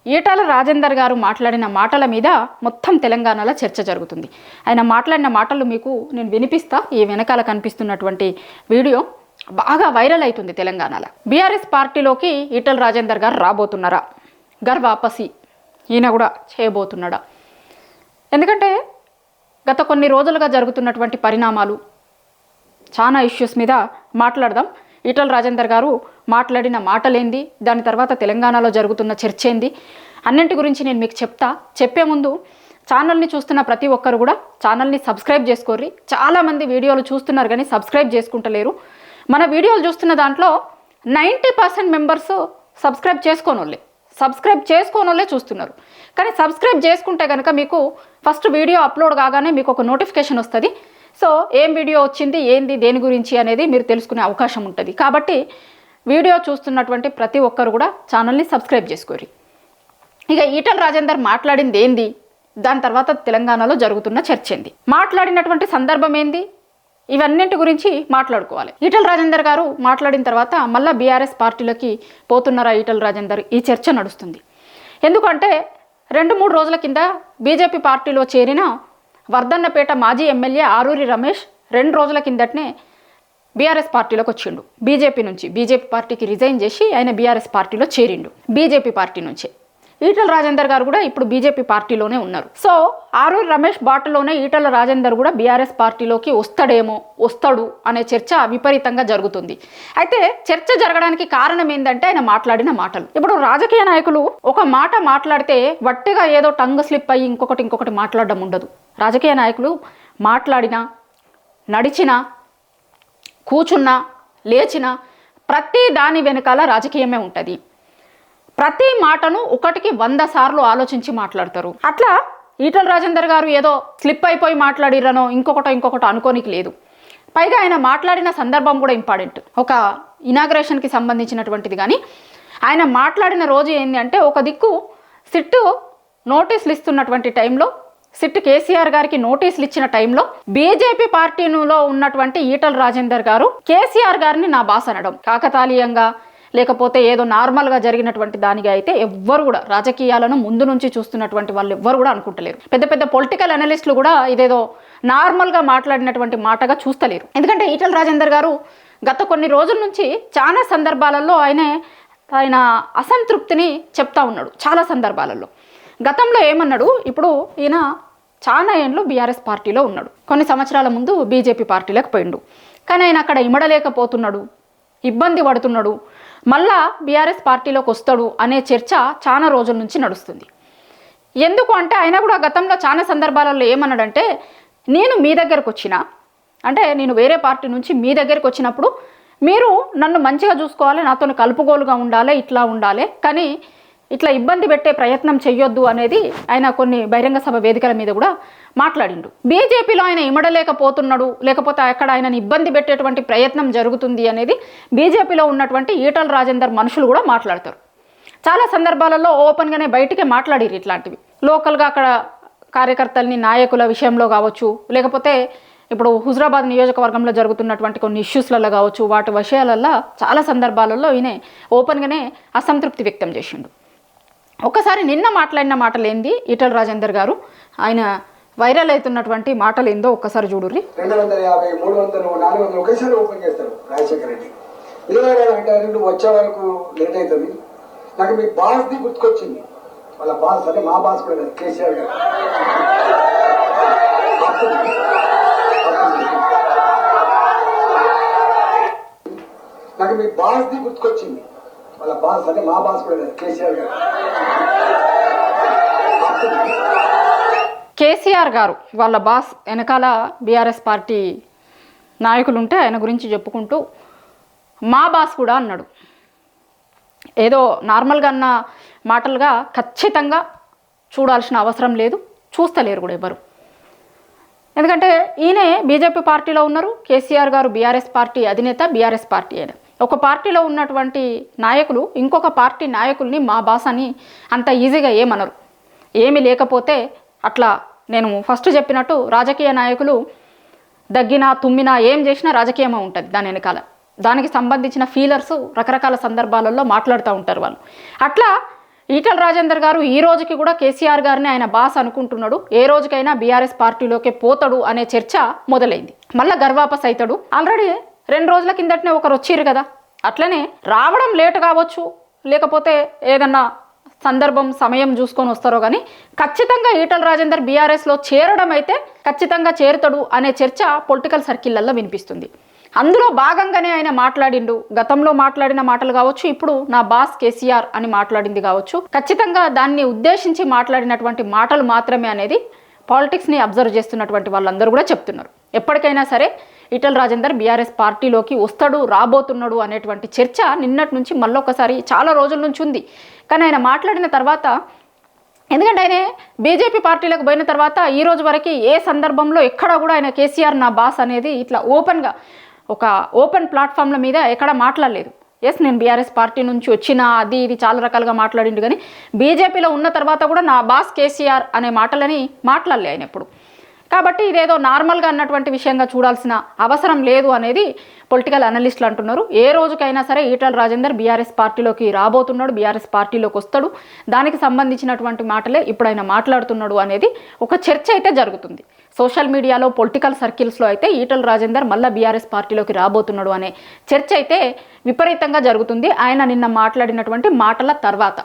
ఈటల రాజేందర్ గారు మాట్లాడిన మాటల మీద మొత్తం తెలంగాణలో చర్చ జరుగుతుంది. ఆయన మాట్లాడిన మాటలు మీకు నేను వినిపిస్తా. ఈ వెనకాల కనిపిస్తున్నటువంటి వీడియో బాగా వైరల్ అవుతుంది తెలంగాణలో. బీఆర్ఎస్ పార్టీలోకి ఈటల రాజేందర్ గారు రాబోతున్నారా, గర్ వాపసి ఈయన కూడా చేయబోతున్నాడా? ఎందుకంటే గత కొన్ని రోజులుగా జరుగుతున్నటువంటి పరిణామాలు, చాలా ఇష్యూస్ మీద మాట్లాడదాం. ఈటల రాజేందర్ గారు మాట్లాడిన మాటలేంది, దాని తర్వాత తెలంగాణలో జరుగుతున్న చర్చ ఏంది, అన్నింటి గురించి నేను మీకు చెప్పే ముందు ఛానల్ని చూస్తున్న ప్రతి ఒక్కరు కూడా ఛానల్ని సబ్స్క్రైబ్ చేసుకోర్రి. చాలామంది వీడియోలు చూస్తున్నారు కానీ సబ్స్క్రైబ్ చేసుకుంటలేరు. మన వీడియోలు చూస్తున్న దాంట్లో 90% మెంబర్స్ సబ్స్క్రైబ్ చేసుకోనోళ్ళే చూస్తున్నారు. కానీ సబ్స్క్రైబ్ చేసుకుంటే కనుక మీకు ఫస్ట్ వీడియో అప్లోడ్ కాగానే మీకు ఒక నోటిఫికేషన్ వస్తుంది. సో ఏం వీడియో వచ్చింది, ఏంది, దేని గురించి అనేది మీరు తెలుసుకునే అవకాశం ఉంటుంది. కాబట్టి వీడియో చూస్తున్నటువంటి ప్రతి ఒక్కరు కూడా ఛానల్ని సబ్స్క్రైబ్ చేసుకోరు. ఇక ఈటల రాజేందర్ మాట్లాడింది ఏంది, దాని తర్వాత తెలంగాణలో జరుగుతున్న చర్చ ఏంది, మాట్లాడినటువంటి సందర్భం ఏంది, ఇవన్నింటి గురించి మాట్లాడుకోవాలి. ఈటల రాజేందర్ గారు మాట్లాడిన తర్వాత మళ్ళీ బీఆర్ఎస్ పార్టీలోకి పోతున్నారా ఈటల రాజేందర్, ఈ చర్చ నడుస్తుంది. ఎందుకంటే 2-3 రోజుల కింద బీజేపీ పార్టీలో చేరిన వర్ధన్నపేట మాజీ ఎమ్మెల్యే ఆరూరి రమేష్ 2 రోజుల కిందటనే బీఆర్ఎస్ పార్టీలోకి వచ్చిండు. బీజేపీ పార్టీకి రిజైన్ చేసి ఆయన బీఆర్ఎస్ పార్టీలో చేరిండు. బీజేపీ పార్టీ నుంచే ఈటల రాజేందర్ గారు కూడా ఇప్పుడు బీజేపీ పార్టీలోనే ఉన్నారు. సో ఆరూరి రమేష్ బాటలోనే ఈటల రాజేందర్ కూడా బీఆర్ఎస్ పార్టీలోకి వస్తాడు అనే చర్చ విపరీతంగా జరుగుతుంది. అయితే చర్చ జరగడానికి కారణం ఏంటంటే ఆయన మాట్లాడిన మాటలు. ఇప్పుడు రాజకీయ నాయకులు ఒక మాట మాట్లాడితే వట్టిగా ఏదో టంగ్ స్లిప్ అయ్యి ఇంకొకటి మాట్లాడడం ఉండదు. రాజకీయ నాయకులు మాట్లాడినా, నడిచినా, కూర్చున్నా, లేచినా ప్రతి దాని వెనకాల రాజకీయమే ఉంటుంది. ప్రతి మాటను 100 సార్లు ఆలోచించి మాట్లాడతారు. అట్లా ఈటల రాజేందర్ గారు ఏదో స్లిప్ అయిపోయి మాట్లాడిరనో ఇంకొకటి అనుకోనికి లేదు. పైగా ఆయన మాట్లాడిన సందర్భం కూడా ఇంపార్టెంట్. ఒక ఇనాగ్రేషన్కి సంబంధించినటువంటిది. కానీ ఆయన మాట్లాడిన రోజు ఏంటి అంటే, ఒక దిక్కు సిట్ నోటీసులు ఇస్తున్నటువంటి టైంలో, సిట్ కేసీఆర్ గారికి నోటీసులు ఇచ్చిన టైంలో బీజేపీ పార్టీలో ఉన్నటువంటి ఈటల రాజేందర్ గారు కేసీఆర్ గారిని నా బాస్ అనడం కాకతాళీయంగా, లేకపోతే ఏదో నార్మల్గా జరిగినటువంటి దానిగా అయితే ఎవ్వరు కూడా, రాజకీయాలను ముందు నుంచి చూస్తున్నటువంటి వాళ్ళు ఎవ్వరు కూడా అనుకుంటలేరు. పెద్ద పొలిటికల్ అనలిస్టులు కూడా ఇదేదో నార్మల్గా మాట్లాడినటువంటి మాటగా చూస్తలేరు. ఎందుకంటే ఈటల రాజేందర్ గారు గత కొన్ని రోజుల నుంచి చాలా సందర్భాలలో ఆయన అసంతృప్తిని చెప్తా ఉన్నాడు. చాలా సందర్భాలలో గతంలో ఏమన్నాడు, ఇప్పుడు ఈయన చాలా ఏండ్లు బీఆర్ఎస్ పార్టీలో ఉన్నాడు, కొన్ని సంవత్సరాల ముందు బీజేపీ పార్టీలోకి పోయిండు. కానీ ఆయన అక్కడ ఇమడలేకపోతున్నాడు, ఇబ్బంది పడుతున్నాడు, మళ్ళా బీఆర్ఎస్ పార్టీలోకి వస్తాడు అనే చర్చ చాలా రోజుల నుంచి నడుస్తుంది. ఎందుకు అంటే ఆయన కూడా గతంలో చాలా సందర్భాలలో ఏమన్నాడంటే, నేను మీ దగ్గరకు వచ్చిన, అంటే నేను వేరే పార్టీ నుంచి మీ దగ్గరకు వచ్చినప్పుడు మీరు నన్ను మంచిగా చూసుకోవాలి, నాతో కలుపుగోలుగా ఉండాలి, ఇట్లా ఉండాలి, కానీ ఇట్లా ఇబ్బంది పెట్టే ప్రయత్నం చెయ్యొద్దు అనేది ఆయన కొన్ని బహిరంగ సభ వేదికల మీద కూడా మాట్లాడిండు. బీజేపీలో ఆయన ఇమడలేకపోతున్నాడు, లేకపోతే అక్కడ ఆయనని ఇబ్బంది పెట్టేటువంటి ప్రయత్నం జరుగుతుంది అనేది బీజేపీలో ఉన్నటువంటి ఈటల రాజేందర్ మనుషులు కూడా మాట్లాడతారు. చాలా సందర్భాలలో ఓపెన్గానే బయటికే మాట్లాడిరు ఇట్లాంటివి. లోకల్గా అక్కడ కార్యకర్తల్ని, నాయకుల విషయంలో కావచ్చు, లేకపోతే ఇప్పుడు హుజరాబాద్ నియోజకవర్గంలో జరుగుతున్నటువంటి కొన్ని ఇష్యూస్లలో కావచ్చు, వాటి విషయాలలో చాలా సందర్భాలలో ఈయన ఓపెన్గానే అసంతృప్తి వ్యక్తం చేసిండు. ఒకసారి నిన్న మాట్లాడిన మాటలు ఏంది ఈటల రాజేందర్ గారు, ఆయన వైరల్ అవుతున్నటువంటి మాటలు ఏందో ఒక్కసారి చూడుర్రి. 250, 300, 400 ఒకేసారి ఓపెన్ చేస్తారు రాజశేఖర రెడ్డి. అంటే వచ్చే వరకు లేట్ అవుతుంది. నాకు మీ బాస్ది గుర్తుకొచ్చింది. వాళ్ళ బాస్ అంటే మా బాస్ కూడా కేసీఆర్ గారు. నాకు మీ బాస్ది గుర్తుకొచ్చింది. వాళ్ళ బాస్ అంటే మా బాస్ కూడా కేసీఆర్ గారు. కేసీఆర్ గారు వాళ్ళ బాస్ వెనకాల బీఆర్ఎస్ పార్టీ నాయకులు ఉంటే ఆయన గురించి చెప్పుకుంటూ మా బాస్ కూడా అన్నాడు. ఏదో నార్మల్గా అన్న మాటలుగా ఖచ్చితంగా చూడాల్సిన అవసరం లేదు, చూస్తలేరు కూడా ఎవరు. ఎందుకంటే ఈయనే బీజేపీ పార్టీలో ఉన్నారు, కేసీఆర్ గారు బీఆర్ఎస్ పార్టీ అధినేత, బీఆర్ఎస్ పార్టీ అయినా ఒక పార్టీలో ఉన్నటువంటి నాయకులు ఇంకొక పార్టీ నాయకుల్ని మా బాస్ అని అంత ఈజీగా ఏమనరు. ఏమి లేకపోతే అట్లా నేను ఫస్ట్ చెప్పినట్టు రాజకీయ నాయకులు దగ్గినా, తుమ్మినా, ఏం చేసినా రాజకీయమే ఉంటుంది దాని వెనకాల. దానికి సంబంధించిన ఫీలర్స్ రకరకాల సందర్భాలలో మాట్లాడుతూ ఉంటారు వాళ్ళు. అట్లా ఈటల రాజేందర్ గారు ఈ రోజుకి కూడా కేసీఆర్ గారిని ఆయన బాస్ అనుకుంటున్నాడు. ఏ రోజుకైనా బీఆర్ఎస్ పార్టీలోకి పోతాడు అనే చర్చ మొదలైంది. మళ్ళీ గర్వాపస్ అవుతాడు. ఆల్రెడీ 2 రోజుల కిందటనే ఒకరు వచ్చిర్రు కదా, అట్లనే రావడం లేటు కావచ్చు, లేకపోతే ఏదన్నా సందర్భం సమయం చూసుకొని వస్తారో కానీ ఖచ్చితంగా ఈటల రాజేందర్ బీఆర్ఎస్లో చేరడం అయితే ఖచ్చితంగా చేరుతాడు అనే చర్చ పొలిటికల్ సర్కిళ్ళల్లో వినిపిస్తుంది. అందులో భాగంగానే ఆయన మాట్లాడిండు. గతంలో మాట్లాడిన మాటలు కావచ్చు, ఇప్పుడు నా బాస్ కేసీఆర్ అని మాట్లాడింది కావచ్చు, ఖచ్చితంగా దాన్ని ఉద్దేశించి మాట్లాడినటువంటి మాటలు మాత్రమే అనేది పాలిటిక్స్ని అబ్జర్వ్ చేస్తున్నటువంటి వాళ్ళందరూ కూడా చెప్తున్నారు. ఎప్పటికైనా సరే ఈటల రాజేందర్ బీఆర్ఎస్ పార్టీలోకి వస్తాడు, రాబోతున్నాడు అనేటువంటి చర్చ నిన్నటి నుంచి మళ్ళొకసారి చాలా రోజుల నుంచి ఉంది. కానీ ఆయన మాట్లాడిన తర్వాత, ఎందుకంటే ఆయన బీజేపీ పార్టీలకు పోయిన తర్వాత ఈ రోజు వరకు ఏ సందర్భంలో ఎక్కడా కూడా ఆయన కేసీఆర్ నా బాస్ అనేది ఇట్లా ఓపెన్గా ఒక ఓపెన్ ప్లాట్ఫామ్ల మీద ఎక్కడా మాట్లాడలేదు. ఎస్, నేను బీఆర్ఎస్ పార్టీ నుంచి వచ్చిన అది ఇది చాలా రకాలుగా మాట్లాడిండు, కానీ బీజేపీలో ఉన్న తర్వాత కూడా నా బాస్ కేసీఆర్ అనే మాటలని మాట్లాడలే ఆయన ఎప్పుడు. కాబట్టి ఇదేదో నార్మల్గా అన్నటువంటి విషయంగా చూడాల్సిన అవసరం లేదు అనేది పొలిటికల్ అనలిస్టులు అంటున్నారు. ఏ రోజుకైనా సరే ఈటల రాజేందర్ బీఆర్ఎస్ పార్టీలోకి రాబోతున్నాడు, బీఆర్ఎస్ పార్టీలోకి వస్తాడు, దానికి సంబంధించినటువంటి మాటలే ఇప్పుడు ఆయన మాట్లాడుతున్నాడు అనేది ఒక చర్చ అయితే జరుగుతుంది. సోషల్ మీడియాలో పొలిటికల్ సర్కిల్స్లో అయితే ఈటల రాజేందర్ మళ్ళీ బీఆర్ఎస్ పార్టీలోకి రాబోతున్నాడు అనే చర్చ అయితే విపరీతంగా జరుగుతుంది ఆయన నిన్న మాట్లాడినటువంటి మాటల తర్వాత.